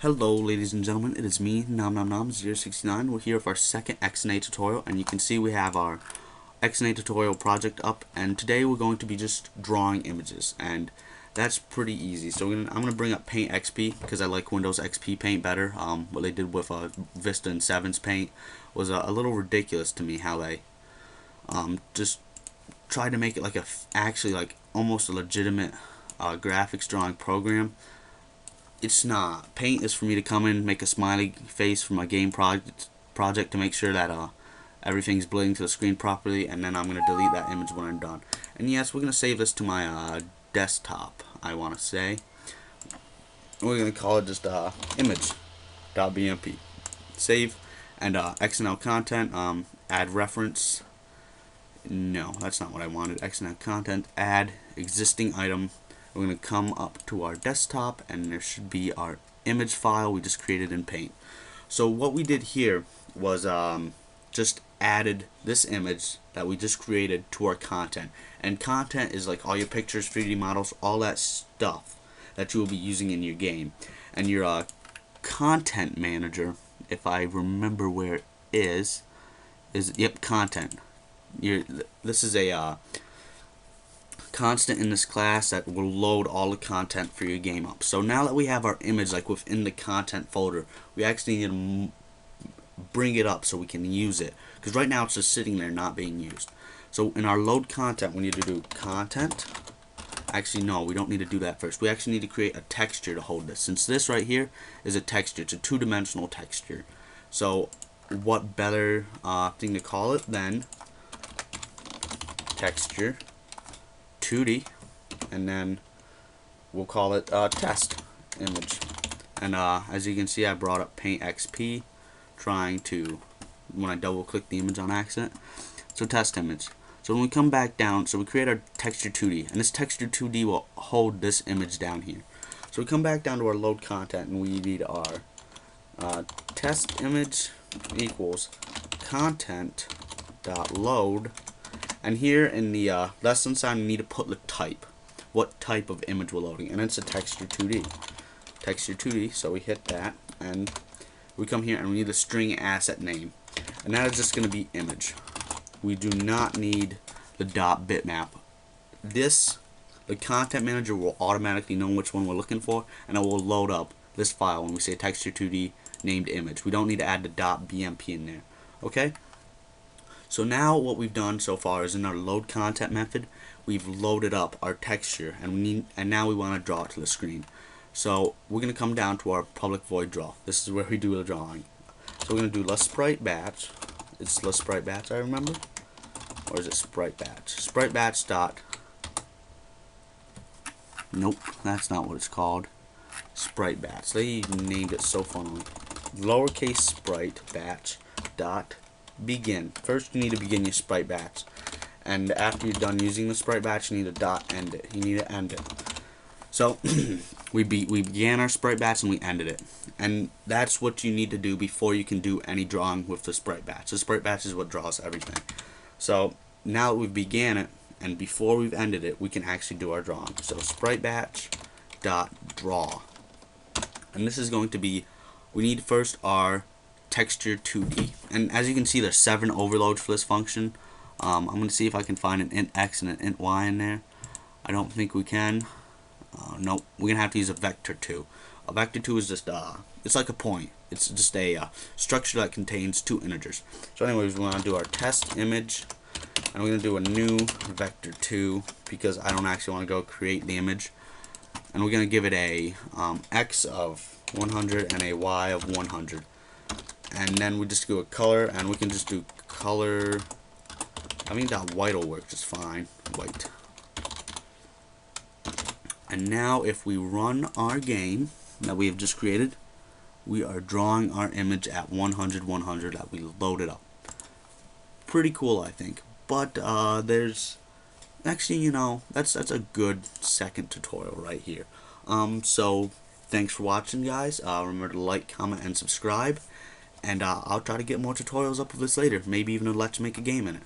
Hello ladies and gentlemen, it is me, NomNomNom069. We're here with our second XNA tutorial, and you can see we have our XNA tutorial project up, and today we're going to be just drawing images, and that's pretty easy. So I'm going to bring up Paint XP because I like Windows XP Paint better. What they did with Vista and 7's Paint was a little ridiculous to me, how they just tried to make it like actually like almost a legitimate graphics drawing program. It's not. Paint is for me to come in, make a smiley face for my game project to make sure that everything's blending to the screen properly, and then I'm going to delete that image when I'm done. And yes, we're going to save this to my desktop, I want to say. We're going to call it just image.bmp. Save, and XNL content, add reference. No, that's not what I wanted. XNL content, add existing item. We're going to come up to our desktop, and there should be our image file we just created in Paint. So what we did here was just added this image that we just created to our content. And content is like all your pictures, 3D models, all that stuff that you will be using in your game. And your content manager, if I remember where it is yep, content. This is a constant in this class that will load all the content for your game up. So now that we have our image like within the content folder, we actually need to bring it up so we can use it, because right now it's just sitting there not being used. So in our load content, we need to do content. Actually no, we don't need to do that first. We actually need to create a texture to hold this, since this right here is a texture. It's a two-dimensional texture. So what better thing to call it than texture 2D, and then we'll call it test image. And as you can see, I brought up Paint XP, trying to, when I double click the image on accident. So test image. So when we come back down, so we create our texture 2D, and this texture 2D will hold this image down here. So we come back down to our load content, and we need our test image equals content dot load. And here in the lesson sign, we need to put the type. What type of image we're loading. And it's a texture 2D. Texture 2D, so we hit that. And we come here and we need the string asset name. And that is just going to be image. We do not need the .bitmap. The content manager will automatically know which one we're looking for, and it will load up this file when we say texture 2D named image. We don't need to add the .bmp in there. Okay? So now what we've done so far is in our load content method, we've loaded up our texture, and now we want to draw it to the screen. So we're going to come down to our public void draw. This is where we do the drawing. So we're going to do Sprite batch. It's Sprite batch, I remember, or is it Sprite batch? Sprite batch dot. Nope, that's not what it's called. Sprite batch. They named it so funnily. Lowercase sprite batch dot begin. First you need to begin your sprite batch, and after you're done using the sprite batch, you need to end it. You need to end it. So we began our sprite batch and we ended it, and that's what you need to do before you can do any drawing with the sprite batch. The sprite batch is what draws everything. So now that we've began it and before we've ended it, we can actually do our drawing. So sprite batch dot draw, and this is going to be, we need first our texture 2D, and as you can see, there's 7 overloads for this function. I'm going to see if I can find an int x and an int y in there. I don't think we can. Nope, we're going to have to use a vector 2. A vector 2 is just it's like a point. It's just a structure that contains 2 integers. So anyways, we want to do our test image, and we're going to do a new vector 2 because I don't actually want to go create the image. And we're going to give it a x of 100 and a y of 100. And then we just do a color, and we can just do color, I mean white will work just fine, white. And now if we run our game that we have just created, we are drawing our image at 100 100 that we loaded up. Pretty cool, I think. But there's actually, you know, that's a good second tutorial right here. So thanks for watching, guys. Remember to like, comment, and subscribe. And I'll try to get more tutorials up of this later. Maybe even a Let's Make a Game in it.